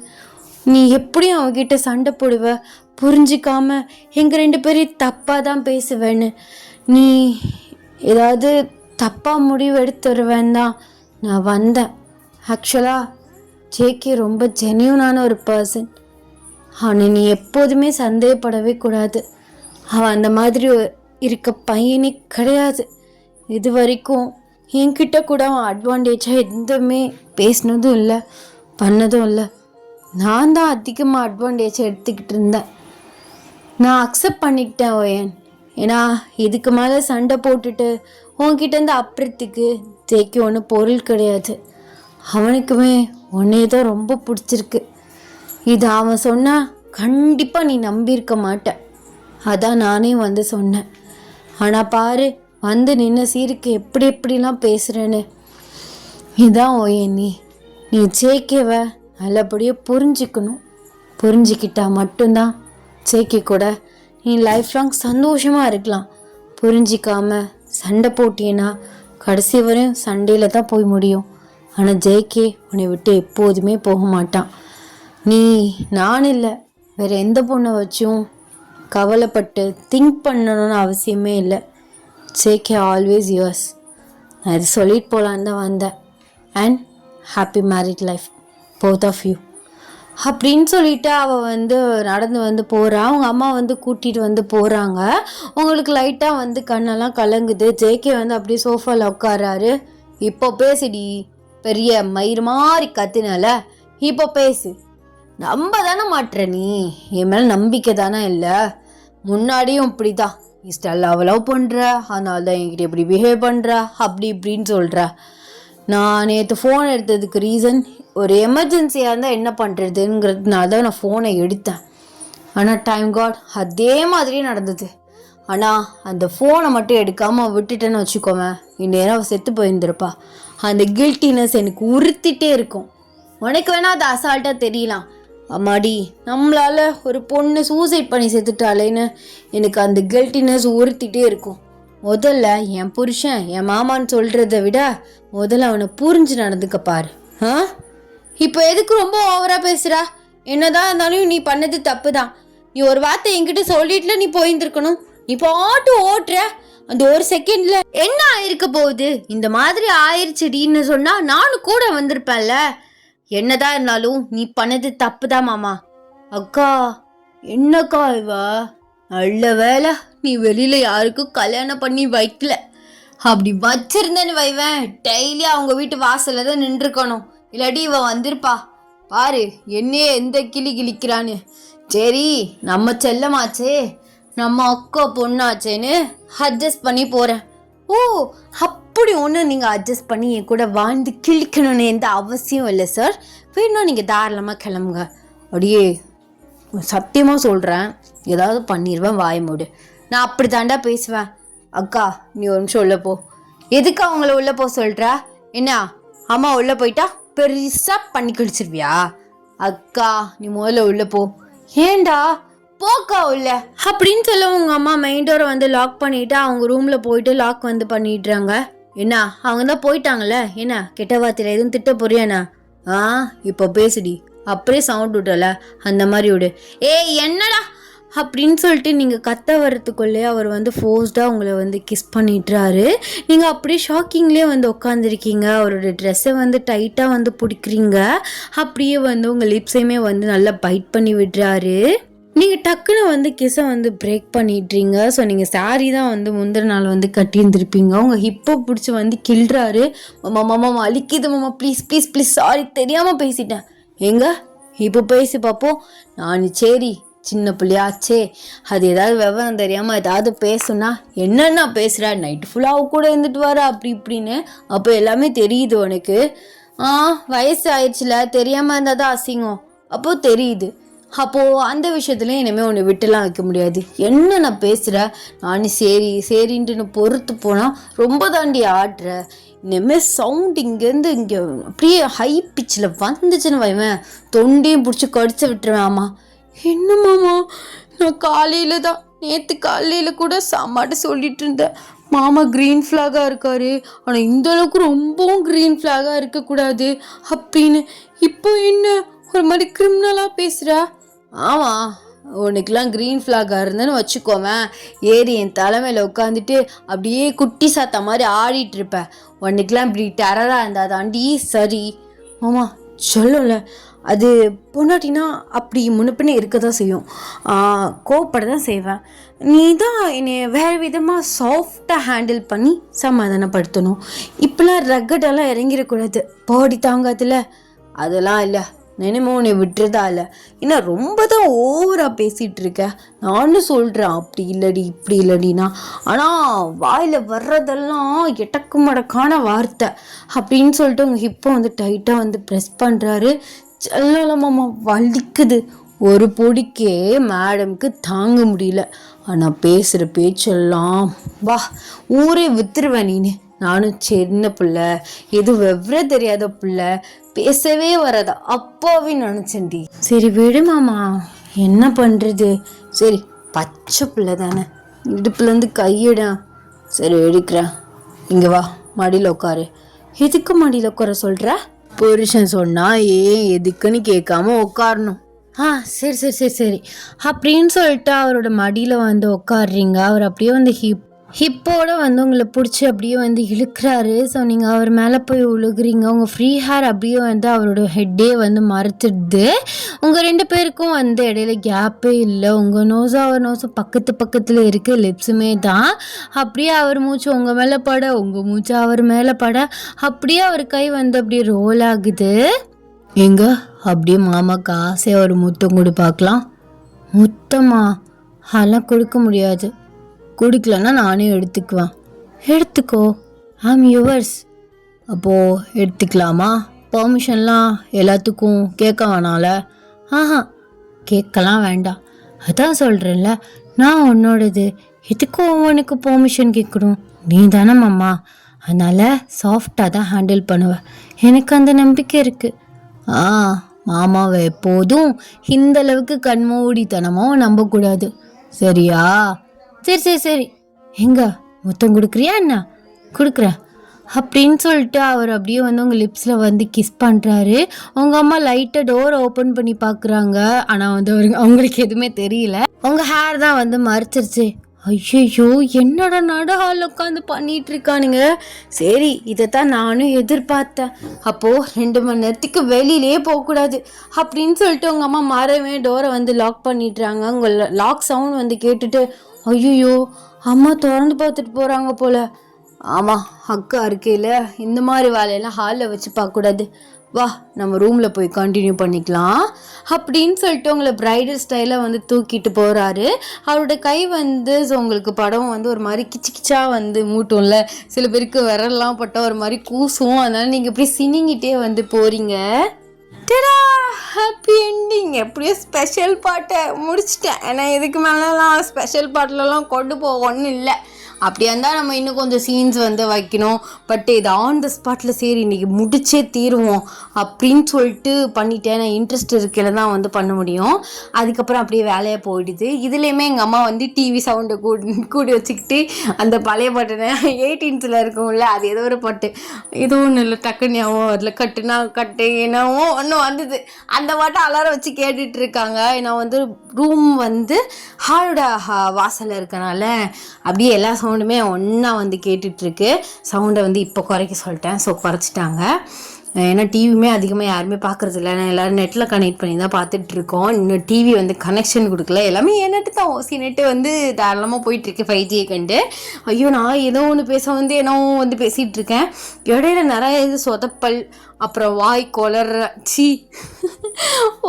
நீ எப்படியும் அவன்கிட்ட சண்டை போடுவ, புரிஞ்சிக்காம எங்கள் 2 பேரையும் தப்பாக தான் பேசுவேன்னு. நீ ஏதாவது தப்பாக முடிவு எடுத்துருவேன் தான் நான் வந்தேன். ஆக்சுவலாக ஜேகே ரொம்ப ஜென்யூனான ஒரு பர்சன். அவனை நீ எப்போதுமே சந்தேகப்படவே கூடாது. அவன் அந்த மாதிரி இருக்க பையனே கிடையாது. இது வரைக்கும் என்கிட்ட கூட அவன் அட்வான்டேஜாக எதுவுமே பேசினதும் இல்லை, பண்ணதும் இல்லை. நான் தான் அதிகமாக அட்வான்டேஜாக எடுத்துக்கிட்டு இருந்தேன். நான் அக்செப்ட் பண்ணிக்கிட்டேன் ஓயன். ஏன்னா இதுக்கு மேலே சண்டை போட்டுட்டு உன்கிட்டேருந்து அப்புறத்துக்கு ஜேக்கி ஒன்றும் பொருள் கிடையாது. அவனுக்குமே உன்னையே தான் ரொம்ப பிடிச்சிருக்கு. இது அவன் சொன்னால் கண்டிப்பாக நீ நம்பியிருக்க மாட்ட. அதான் நானே வந்து சொன்னேன். ஆனால் பாரு, வந்து நின்ன சீருக்கு எப்படி எப்படிலாம் பேசுகிறேன்னு. இதான் ஓயன், நீ ஜேகேவை நல்லபடியாக புரிஞ்சிக்கணும். புரிஞ்சிக்கிட்டா மட்டும்தான் ஜேகே கூட நீ லைஃப் லாங் சந்தோஷமாக இருக்கலாம். புரிஞ்சிக்காம சண்டை போட்டியேன்னா கடைசி வரையும் சண்டையில் தான் போய் முடியும். ஆனால் ஜேகே உன்னை விட்டு எப்போதுமே போக மாட்டான். நீ நான் இல்லை, வேறு எந்த பொண்ணை வச்சும் கவலைப்பட்டு திங்க் பண்ணணும்னு அவசியமே இல்லை. JK always yours. நான் இது சொல்லிட்டு போகலான்னு தான் வந்தேன். And happy married life both of you. அப்படின்னு சொல்லிட்டு அவள் வந்து நடந்து வந்து போகிறா. அவங்க அம்மா வந்து கூட்டிகிட்டு வந்து போகிறாங்க. உங்களுக்கு லைட்டாக வந்து கண்ணெல்லாம் கலங்குது. ஜேகே வந்து அப்படியே சோஃபாவில் உட்காராரு. இப்போ பேசுடி, பெரிய மயிறு மாதிரி கத்துனால இப்போ பேசு. நம்ப தானே மாட்டுற நீ, என் மேலே நம்பிக்கை தானே இல்லை. முன்னாடியும் இப்படி தான் இன்ஸ்டாவில் லவ் பண்ணுற, அதனால தான் என்கிட்ட இப்படி பிஹேவ் பண்ணுற, அப்படி இப்படின்னு சொல்கிற. நான் நேற்று ஃபோன் எடுத்ததுக்கு ரீசன் ஒரு எமர்ஜென்சியாக இருந்தால் என்ன பண்ணுறதுங்கிறதுனால தான் நான் ஃபோனை எடுத்தேன். ஆனால் டைம் காட் அதே மாதிரியே நடந்தது. ஆனால் அந்த ஃபோனை மட்டும் எடுக்காமல் விட்டுட்டேன்னு வச்சுக்கோவேன், இந்நேரம் அவள் செத்து போயிருந்திருப்பா. அந்த கில்ட்டினஸ் எனக்கு உறுத்திட்டே இருக்கும். உனக்கு வேணால் அது அசால்ட்டாக தெரியலாம். அம்மாடி, நம்மளால் ஒரு பொண்ணு சூசைட் பண்ணி செத்துட்டாலேன்னு எனக்கு அந்த கில்ட்டினஸ் உறுத்திட்டே இருக்கும். முதல்ல என் புருஷன் என் மாமான்னு சொல்கிறத விட முதல்ல அவனை புரிஞ்சு நடந்துக்க பாரு. இப்போ எதுக்கு ரொம்ப ஓவராக பேசுகிறா? என்னதான் இருந்தாலும் நீ பண்ணது தப்பு தான். நீ ஒரு வார்த்தை என்கிட்ட சொல்லிட்டுல நீ போயிருந்துருக்கணும். நீ பாட்டு ஓட்டுற அந்த ஒரு செகண்ட்ல என்ன ஆயிருக்க போகுது? இந்த மாதிரி ஆயிடுச்சுடின்னு சொன்னா நானும் கூட வந்திருப்பேன்ல. என்னதான் இருந்தாலும் நீ பண்ணது தப்பு தான் மாமா. அக்கா, என்னக்கா இவா? நல்ல வேலை நீ வெளியில யாருக்கும் கல்யாணம் பண்ணி வைக்கல. அப்படி வச்சிருந்தேன்னு வைவேன், டெய்லி அவங்க வீட்டு வாசல்ல தான் நின்றுக்கணும். இல்லாட்டி இவ வந்திருப்பா. பாரு என்னையே எந்த கிளி கிளிக்கிறான்னு. சரி, நம்ம செல்லமாச்சே, நம்ம அக்கா பொண்ணாச்சேன்னு அட்ஜஸ்ட் பண்ணி போகிறேன். ஓ, அப்படி ஒன்று நீங்கள் அட்ஜஸ்ட் பண்ணி என் கூட வாழ்ந்து கிழிக்கணும்னு எந்த அவசியம் இல்லை சார். வேணும்னா நீங்கள் தாராளமாக கிளம்புங்க. அப்படியே சத்தியமாக சொல்கிறேன், ஏதாவது பண்ணிடுவேன், வாய மூடு. நான் அப்படி தாண்டா பேசுவேன். அக்கா, நீ ஒரு நிமிஷம் உள்ளே போ. எதுக்கு அவங்கள உள்ளே போக சொல்கிற? என்ன அம்மா உள்ளே போயிட்டா பெருசாக பண்ணி கழிச்சிருவியா? அக்கா, நீ முதல்ல உள்ளே போ. ஏண்டா போக்கா உள்ள அப்படின்னு சொல்ல உங்கள் அம்மா மெயின் டோரை வந்து லாக் பண்ணிவிட்டு அவங்க ரூமில் போயிட்டு லாக் வந்து பண்ணிடுறாங்க. என்ன, அவங்க தான் போயிட்டாங்கல்ல, என்ன கெட்ட வார்த்தையில் எதுவும் திட்ட போறியாண்ணா? இப்போ பேசுடி. அப்படியே சவுண்ட் விட்டல, அந்த மாதிரி விடு. ஏய் என்னடா அப்படின்னு சொல்லிட்டு நீங்கள் கத்த வர்றதுக்குள்ளே அவர் வந்து ஃபோர்ஸ்டாக உங்களை வந்து கிஸ் பண்ணிடுறாரு. நீங்கள் அப்படியே ஷாக்கிங்லேயே வந்து உட்காந்துருக்கீங்க. அவரோட ட்ரெஸ்ஸை வந்து டைட்டாக வந்து பிடிக்கிறீங்க. அப்படியே வந்து உங்கள் லிப்ஸையுமே வந்து நல்லா பைட் பண்ணி விடுறாரு. நீங்கள் டக்குன்னு வந்து கிஸ்ஸை வந்து பிரேக் பண்ணிடுறீங்க. ஸோ நீங்கள் சாரீ தான் வந்து முந்தின நாள் வந்து கட்டியிருந்துருப்பீங்க. உங்கள் ஹிப்பை பிடிச்சி வந்து கிள்றாரு. மாமா அழிக்குது மாமா, ப்ளீஸ் ப்ளீஸ் ப்ளீஸ், சாரி தெரியாமல் பேசிட்டேன். எங்க இப்போ பேசி பார்ப்போம். நான் சரி சின்ன பிள்ளையாச்சே, அது ஏதாவது விவரம் தெரியாமல் ஏதாவது பேசுனா என்னென்ன பேசுகிறா, நைட்டு ஃபுல்லாக கூட இருந்துட்டு வர அப்படி இப்படின்னு. அப்போ எல்லாமே தெரியுது உனக்கு. வயசு ஆயிடுச்சுல, தெரியாமல் இருந்தால் தான் அசிங்கம். அப்போது தெரியுது. அப்போது அந்த விஷயத்துலையும் இனிமேல் உன்னை விட்டுலாம் வைக்க முடியாது. என்ன நான் பேசுகிறேன், நானும் சரி சரின்ட்டு பொறுத்து போனால் ரொம்ப தாண்டி ஆடுற. இனிமேல் சவுண்ட் இங்கேருந்து இங்கே அப்படியே ஹை பிச்சில் வந்துச்சுன்னு வைவேன், தொண்டையும் பிடிச்சி கடிச்சு விட்டுருவேன். ஆமா, என்னம்மாமா, நான் காலையில் தான் நேற்று காலையில் கூட சாமாட்ட சொல்லிட்டு இருந்தேன், மாமா க்ரீன் ஃப்ளாகாக இருக்காரு, ஆனால் இந்த அளவுக்கு ரொம்பவும் க்ரீன் ஃப்ளாகாக இருக்கக்கூடாது அப்படின்னு. இப்போ என்ன ஒரு மாதிரி கிரிமினலாக பேசுகிறா? ஆமாம், உனக்குலாம் க்ரீன் ஃப்ளாகாக இருந்தேன்னு வச்சுக்கோவேன், ஏறி என் தலைமையில் உட்காந்துட்டு அப்படியே குட்டி சாத்தா மாதிரி ஆடிட்டுருப்பேன். உனக்குலாம் இப்படி டெரராக இருந்தால் தாண்டி சரி. மாமா சொல்லல, அது பொண்டாட்டினா அப்படி முன்னப்பின்னு இருக்க தான் செய்யும், கோவப்பட தான் செய்வேன். நீ தான் என்னை வேறு விதமாக சாஃப்டாக ஹேண்டில் பண்ணி சமாதானப்படுத்தணும். இப்போலாம் ரக்கடெல்லாம் இறங்கிடக்கூடாது, பாடி தாங்காதுல. அதெல்லாம் இல்லை, நினைமோ உன்னை விட்டுறதா இல்லை, இன்னும் ரொம்ப தான் ஓவராக பேசிகிட்டு இருக்க. நானும் சொல்கிறேன் அப்படி இல்லடி இப்படி இல்லடினா, ஆனால் வாயில் வர்றதெல்லாம் எட்டக்கு மடக்கான வார்த்தை அப்படின்னு சொல்லிட்டு உங்கள் ஹிப்பை வந்து டைட்டாக வந்து ப்ரெஸ் பண்ணுறாரு. செல்லமாம்மா வலிக்குது. ஒரு பொடிக்கே மேடம்க்கு தாங்க முடியல. ஆனால் பேசுகிற பேச்செல்லாம் வா ஊரே வித்துருவேன் நீனு. நானும் சின்ன பிள்ளை, எதுவும் விவரம் தெரியாத பிள்ளை, பேசவே வராதா அப்பாவே நினச்சேன்டி. சரி விடு மாமா, என்ன பண்ணுறது. சரி பச்சை பிள்ளை தானே, இடுப்புலேருந்து கையிட. சரி எடுக்கிறேன், இங்கே வா மடியில் உட்காரு. எதுக்கு மடியில் உட்கார சொல்கிற? புருஷன் சொன்னால் ஏன் எதுக்குன்னு கேட்காம உட்காரணும். சரி சரி சரி சரி அப்படின்னு சொல்லிட்டு அவரோட மடியில் வந்து உட்காடுறீங்க. அவர் அப்படியே வந்து ஹிப்போட வந்து உங்களை பிடிச்சி அப்படியே வந்து இழுக்கிறாரு. ஸோ நீங்கள் அவர் மேலே போய் விழுகுறீங்க. உங்கள் ஃப்ரீ ஹேர் அப்படியே வந்து அவரோட ஹெட்டே வந்து மறைச்சிடுது. உங்கள் 2 பேருக்கும் வந்து இடையில கேப்பே இல்லை. உங்கள் நோஸும் அவர் நோஸும் பக்கத்தில் இருக்குது. லிப்ஸுமே தான். அப்படியே அவர் மூச்சு உங்கள் மேலே பட, உங்கள் மூச்சு அவர் மேலே பட, அப்படியே அவர் கை வந்து அப்படியே ரோல் ஆகுது. எங்க அப்படியே மாமாக்கு ஆசையாக ஒரு முத்தம் கொடு பார்க்கலாம். முத்தமா? அதெல்லாம் கொடுக்க முடியாது. குடிக்கலன்னா நானே எடுத்துக்குவேன். எடுத்துக்கோ, ஐம் யுவர்ஸ். அப்போது எடுத்துக்கலாமா? பர்மிஷன்லாம் எல்லாத்துக்கும் கேட்க வேணால? ஆஹா, கேட்கலாம் வேண்டாம். அதான் சொல்கிறேன்ல, நான் உன்னோடது. எதுக்கும் ஒவ்வொன்றுக்கு பெர்மிஷன் கேட்கணும்? நீ தானே மாமா, அதனால் சாஃப்டாக தான் ஹேண்டில் பண்ணுவேன். எனக்கு அந்த நம்பிக்கை இருக்குது. மாமாவை எப்போதும் இந்த அளவுக்கு கண்மூடித்தனமும் நம்பக்கூடாது, சரியா? சரி, எங்க முத்தம் கொடுக்குறியா என்ன? கொடுக்குறேன் அப்படின்னு சொல்லிட்டு அவர் அப்படியே வந்து உங்கள் லிப்ஸில் வந்து கிஸ் பண்ணுறாரு. உங்கள் அம்மா லைட்டாக டோர் ஓப்பன் பண்ணி பார்க்குறாங்க. ஆனால் வந்து அவங்களுக்கு எதுவுமே தெரியல. உங்கள் ஹேர் தான் வந்து மறைச்சிருச்சு. ஐயோ, என்னோட நடுஹாலில் உட்காந்து பண்ணிட்டு இருக்கானுங்க. சரி, இதைத்தான் நானும் எதிர்பார்த்தேன். அப்போது 2 மணி நேரத்துக்கு வெளியிலே போகக்கூடாது அப்படின்னு சொல்லிட்டு உங்கள் அம்மா மறவே டோரை வந்து லாக் பண்ணிட்டுறாங்க. உங்கள் லாக் சவுண்ட் வந்து கேட்டுட்டு, ஐயோ அம்மா திறந்து பார்த்துட்டு போகிறாங்க போல். ஆமாம், அக்கா இருக்கையில் இந்த மாதிரி வேலையெல்லாம் ஹாலில் வச்சு பார்க்கக்கூடாது. வா, நம்ம ரூமில் போய் கண்டினியூ பண்ணிக்கலாம் அப்படின்னு சொல்லிட்டு உங்களை ப்ரைடல் ஸ்டைலில் வந்து தூக்கிட்டு போகிறாரு. அவரோட கை வந்து உங்களுக்கு படம் வந்து ஒரு மாதிரி கிச்சா வந்து மூட்டும்ல, சில பேருக்கு விரல்லாம் பட்டால் ஒரு மாதிரி கூசும். அதனால் நீங்கள் இப்படி சினிங்கிட்டே வந்து போகிறீங்க. Happy ending. எப்படியோ ஸ்பெஷல் பாட்டை முடிச்சிட்டேன். ஏன்னா இதுக்கு மேலெலாம் ஸ்பெஷல் பாட்டிலலாம் கொண்டு போக ஒன்றும் இல்லை. அப்படியா இருந்தால் நம்ம இன்னும் கொஞ்சம் சீன்ஸ் வந்து வைக்கணும். பட் இது ஆன் த ஸ்பாட்டில் சரி இன்றைக்கி முடிச்சே தீருவோம் அப்படின்னு சொல்லிட்டு பண்ணிட்டேன். நான் இன்ட்ரெஸ்ட் இருக்கையில் தான் வந்து பண்ண முடியும். அதுக்கப்புறம் அப்படியே வேலையை போயிடுது. இதுலேயுமே எங்கள் அம்மா வந்து டிவி சவுண்டை கூடி வச்சுக்கிட்டு அந்த பழைய பாட்டு 18ஸில் இருக்கும்ல, அது ஏதோ ஒரு பாட்டு, ஏதோ ஒன்று இல்லை டக்குன்னு ஞாபகம் வரல, கட்டுனா கட்டு என்னவோ ஒன்று வந்தது. அந்த பாட்டை அலாரம் வச்சு கேட்டுட்ருக்காங்க. நான் வந்து ரூம் வந்து ஹாலோட வாசலில் இருக்கனால அப்படியே எல்லா சவுண்டுமே ஒன்றா வந்து கேட்டுட்ருக்கு. சவுண்டை வந்து இப்போ குறைக்க சொல்லிட்டேன். ஸோ குறைச்சிட்டாங்க. ஏன்னா டிவியுமே அதிகமாக யாருமே பார்க்குறது இல்லை. நான் எல்லோரும் நெட்டில் கனெக்ட் பண்ணி தான் பார்த்துட்ருக்கோம். இன்னும் டிவி வந்து கனெக்ஷன் கொடுக்கல. எல்லாமே என் நெட்டு தான், ஓசி நெட்டு வந்து தாராளமாக போயிட்டுருக்கு 5G கண்டு. ஐயோ, நான் ஏதோ ஒன்று பேச வந்து என்னவோ வந்து பேசிகிட்ருக்கேன். இடையில நிறைய இது சொதப்பல், அப்புறம்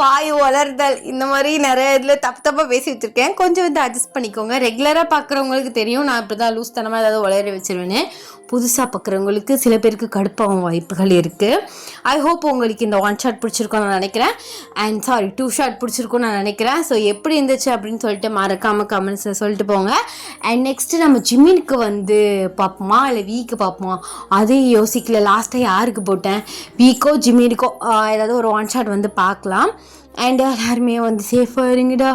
வாய் வளர்தல், இந்த மாதிரி நிறைய இதில் தப்பாக பேசி வச்சுருக்கேன். கொஞ்சம் வந்து அட்ஜஸ்ட் பண்ணிக்கோங்க. ரெகுலராக பார்க்குறவங்களுக்கு தெரியும் நான் இப்படி தான் லூஸ் தனமாக ஏதாவது வளர வச்சிருவேன்னு. புதுசாக பார்க்குறவங்களுக்கு சில பேருக்கு கடுப்பாகும் வாய்ப்புகள் இருக்குது. ஐ ஹோப் உங்களுக்கு இந்த 1 ஷாட் பிடிச்சிருக்கோன்னு நான் நினைக்கிறேன். அண்ட் 2 ஷாட் பிடிச்சிருக்கோன்னு நான் நினைக்கிறேன். ஸோ எப்படி இருந்துச்சு அப்படின்னு சொல்லிட்டு மறக்காமல் கமெண்ட்ஸில் சொல்லிட்டு போங்க. அண்ட் நெக்ஸ்ட்டு நம்ம ஜிம்மினுக்கு வந்து பார்ப்போமா இல்லை வீக்கு பார்ப்போமா, அதையும் யோசிக்கல. லாஸ்ட்டாக யாருக்கு போட்டேன், வீக்கோ ஜிம்மினுக்கோ ஏதாவது ஒரு 1 ஷாட் வந்து பார்க்கலாம். அண்ட் எல்லாருமே வந்து சேஃபாக இருங்கடா.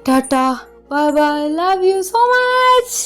Tata, bye bye, love you so much.